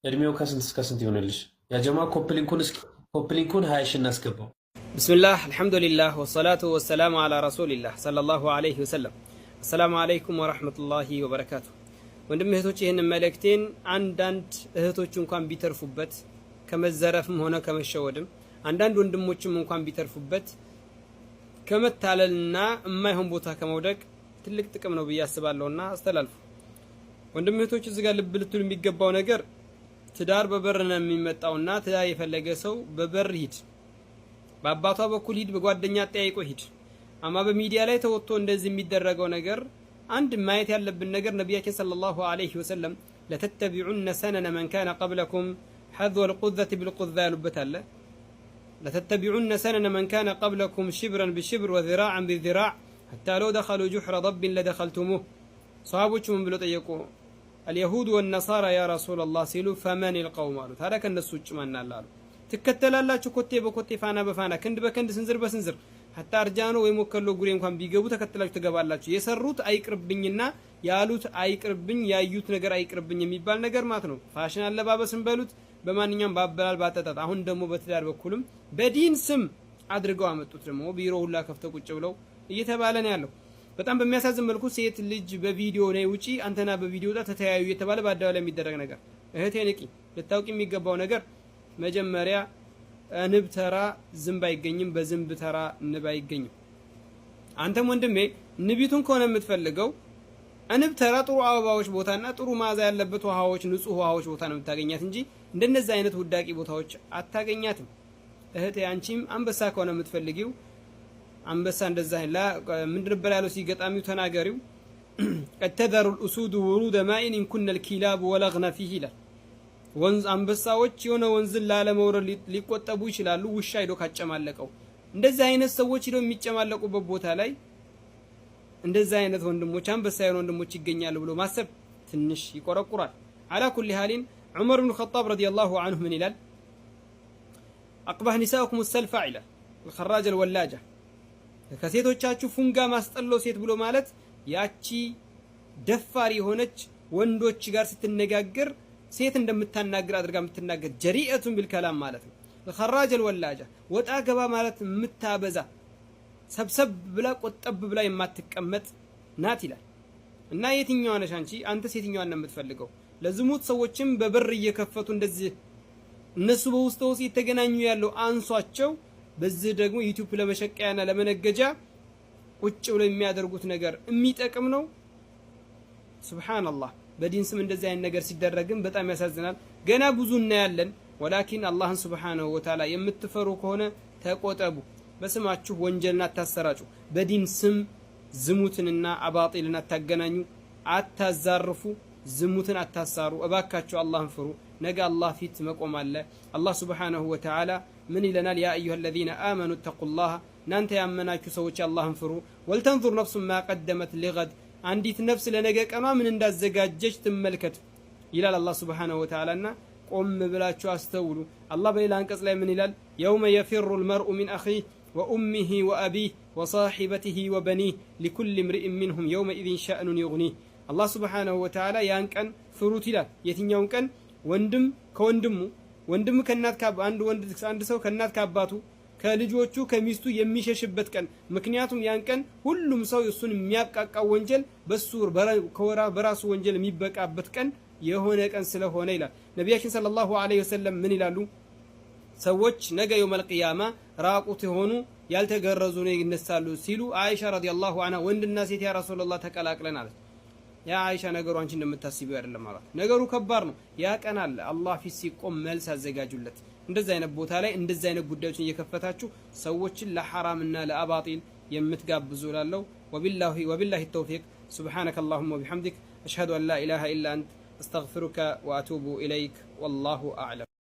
እድሜው ከስንት እስከ ስንት ይሆንልሽ? ያ ጀማ ኮፕሊንኩን 20 ሺህ እናስገባው። ቢስሚላህ አልሐምዱሊላህ ወሰላቱ ወሰላሙ አላ ረሱሊላህ ሰለላሁ ዐለይሂ ወሰለም። አሰላሙ አለይኩም ወራህመቱላሂ ወበረካቱ። ወንድም እህቶች ይህንን መልእክቴን አንዳንድ እህቶች እንኳን ቢተርፉበት ከመዘረፍም ሆነ ከመሸወድም አንዳንድ ወንድሞችም እንኳን ቢተርፉበት ከመታለልና የማይሆን ቦታ ከመውደቅ ትልቅ ጥቅም ነው ብዬ አስባለሁና አስተላልፉ። ወንድም እህቶች እዚህ ጋር ልብ ልትሉ የሚገባው ነገር ትዳር በበር ነው የሚመጣውና ትዳር የፈለገ ሰው በበር ሂድ፣ በአባቷ በኩል ሂድ፣ በጓደኛ ጠያይቆ ሂድ። አማ በሚዲያ ላይ ተወጥቶ እንደዚህ የሚደረገው ነገር አንድ ማየት ያለብን ነገር ነቢያችን ሰለላሁ ዐለይሂ ወሰለም ለተተቢዑነ ሰነነ መን ካነ ቀብለኩም ሐዝወል ቁዘቲ ቢልቁዛ ያሉበት አለ። ለተተቢዑነ ሰነነ መን ካነ ቀብለኩም ሽብረን ቢሽብር ወዚራዕን ቢዚራዕ ሐታ ለው ደኸሉ ጁሕረ ደቢን ለደኸልቱሙህ። ሰሃቦቹ ምን ብለው ጠየቁ? አልየሁድ ወነሳራ ያ ረሱለላህ ሲሉ ፈመን ልቀውም አሉ። ታዲያ ከእነሱ ውጭ ማን አለ አሉ። ትከተላላችሁ ኮቴ በኮቴ ፋና በፋና ክንድ በክንድ ስንዝር በስንዝር ሐታ አርጃኖ ወይ ሞከሎ ጉሬ እንኳን ቢገቡ ተከትላችሁ ትገባላችሁ። የሰሩት አይቅርብኝና ያሉት አይቅርብኝ ያዩት ነገር አይቅርብኝ የሚባል ነገር ማለት ነው። ፋሽን አለባበስን በሉት በማንኛውም ባበላል ባጠጣት። አሁን ደግሞ በትዳር በኩልም በዲን ስም አድርገው አመጡት። ደግሞ ቢሮ ሁላ ከፍተው ቁጭ ብለው እየተባለ ነው ያለው። በጣም በሚያሳዝን መልኩ ሴት ልጅ በቪዲዮ ነው ውጪ አንተና በቪዲዮ ዳ ተተያዩ የተባለ በአደባባይ የሚደረግ ነገር። እህቴ ንቂ፣ ልታውቂ የሚገባው ነገር መጀመሪያ ንብ ተራ ዝንብ አይገኝም፣ በዝንብ ተራ ንብ አይገኝም። አንተም ወንድሜ ንቢቱን ከሆነ የምትፈልገው ንብ ተራ ጥሩ አበባዎች ቦታና ጥሩ መዓዛ ያለበት ውሃዎች፣ ንጹህ ውሃዎች ቦታ ነው የምታገኛት እንጂ እንደነዛ አይነት ውዳቂ ቦታዎች አታገኛትም። እህቴ አንቺም አንበሳ ከሆነ የምትፈልጊው አንበሳ እንደዛ ላ ምንድን ነበር ያለው ሲገጣሚው ተናገሪው ቀተደሩ الاسود ورود ماء ان كن الكلاب ولغنا فيه ይላል። ወንዝ አንበሳዎች የሆነ ወንዝን ላለመውረድ ሊቆጠቡ ይችላሉ ውሻ ሄዶ ካጨማለቀው። እንደዚህ አይነት ሰዎች ሄዶ የሚጨማለቁበት ቦታ ላይ እንደዚህ አይነት ወንድሞች አንበሳ የሆነ ወንድሞች ይገኛሉ ብሎ ማሰብ ትንሽ ይቆረቁራል። على كل حال عمر بن الخطاب رضي الله عنه من ይላል اقبح نساءكم السلفع ይላል الخراج الولاجه። ከሴቶቻችሁ ፉንጋ ማስጠለው ሴት ብሎ ማለት ያቺ ደፋሪ ሆነች ወንዶች ጋር ስትነጋገር ሴት እንደምታናገር አድርጋ የምትናገር ጀሪአቱን ቢልከላም ማለት ነው። الخراج الولاجه ወጣ ገባ ማለት የምታበዛ ሰብሰብ ብላ ቆጠብ ብላ የማትቀመጥ ናት ይላል። እና የትኛዋ ነሽ አንቺ? አንተ የትኛዋን ነው የምትፈልገው? ለዝሙት ሰዎችም በበር እየከፈቱ እንደዚህ እነሱ በውስጥ የተገናኙ ያለው አንሷቸው በዚህ ደግሞ ዩቲዩብ ለመሸቀያና ለመነገጃ ቁጭ ብለው የሚያደርጉት ነገር የሚጠቅም ነው? ሱብሃንአላህ። በዲን ስም እንደዚህ አይነት ነገር ሲደረግም በጣም ያሳዝናል። ገና ብዙ እናያለን። ወላኪን አላህን ሱብሃነሁ ወተዓላ የምትፈሩ ከሆነ ተቆጠቡ። በስማችሁ ወንጀልን አታሰራጩ። በዲን ስም ዝሙትንና አባጢልን አታገናኙ፣ አታዛርፉ፣ ዝሙትን አታሳሩ። እባካችሁ አላህን ፍሩ። ነገ አላህ ፊት መቆም አለ። አላህ ሱብሃነሁ ወተዓላ ምን ይለናል? ያ አዩሃ الذين آمنوا اتقوا الله እናንተ ያመናችሁ ሰዎች አላህን ፍሩ። ወልተንዙር ነፍሱ ማ ቀደመት ሊገድ አንዲት ነፍስ ለነገ ቀኗ ምን እንዳዘጋጀች ትመልከት ይላል አላህ ሱብሃነሁ ወተዓላና ቆም ብላችሁ አስተውሉ። አላህ በሌላ አንቀጽ ላይ ምን ይላል? የውመ የፊሩ المرء من أخيه وأمه وأبيه وصاحبته وبنيه لكل امرئ منهم يومئذ شأن يغنيه። አላህ ሱብሃነሁ ወተዓላ ያን ቀን ፍሩት ይላል። የትኛውን ቀን? ወንድም ከወንድሙ፣ ወንድም ከእናት አንድ ሰው ከእናት ከአባቱ ከልጆቹ ከሚስቱ የሚሸሽበት ቀን። ምክንያቱም ያን ቀን ሁሉም ሰው እሱን የሚያቃቃው ወንጀል በራሱ ወንጀል የሚበቃበት ቀን የሆነ ቀን ስለሆነ ይላል ነቢያችን ሰለላሁ ዐለይሂ ወሰለም። ምን ይላሉ? ሰዎች ነገ የውመል ቂያማ ራቁት የሆኑ ያልተገረዙ ነው ይነሳሉ ሲሉ አይሻ ረዲየላሁ ዐንሃ ወንድና ሴት ያ ረሱላህ ተቀላቅለን አለች። ያ አይሻ ነገሩ አንቺ እንደምታስቢው አይደለም ማለት ነገሩ ከባድ ነው። ያ ቀን አለ አላህ ፊት ሲቆም መልስ አዘጋጁለት። እንደዛ አይነት ቦታ ላይ እንደዛ አይነት ጉዳዮችን እየከፈታችሁ ሰዎችን ለሐራምና ለአባጢል የምትጋብዙ ላለው ወቢላሂ ተውፊቅ። ሱብሃነከ አላሁመ ወቢሐምዲክ አሽሀዱ አን ላ ኢላሃ ኢላ አንተ አስተግፊሩከ ወአቱቡ ኢለይክ ወላሁ አዕለም።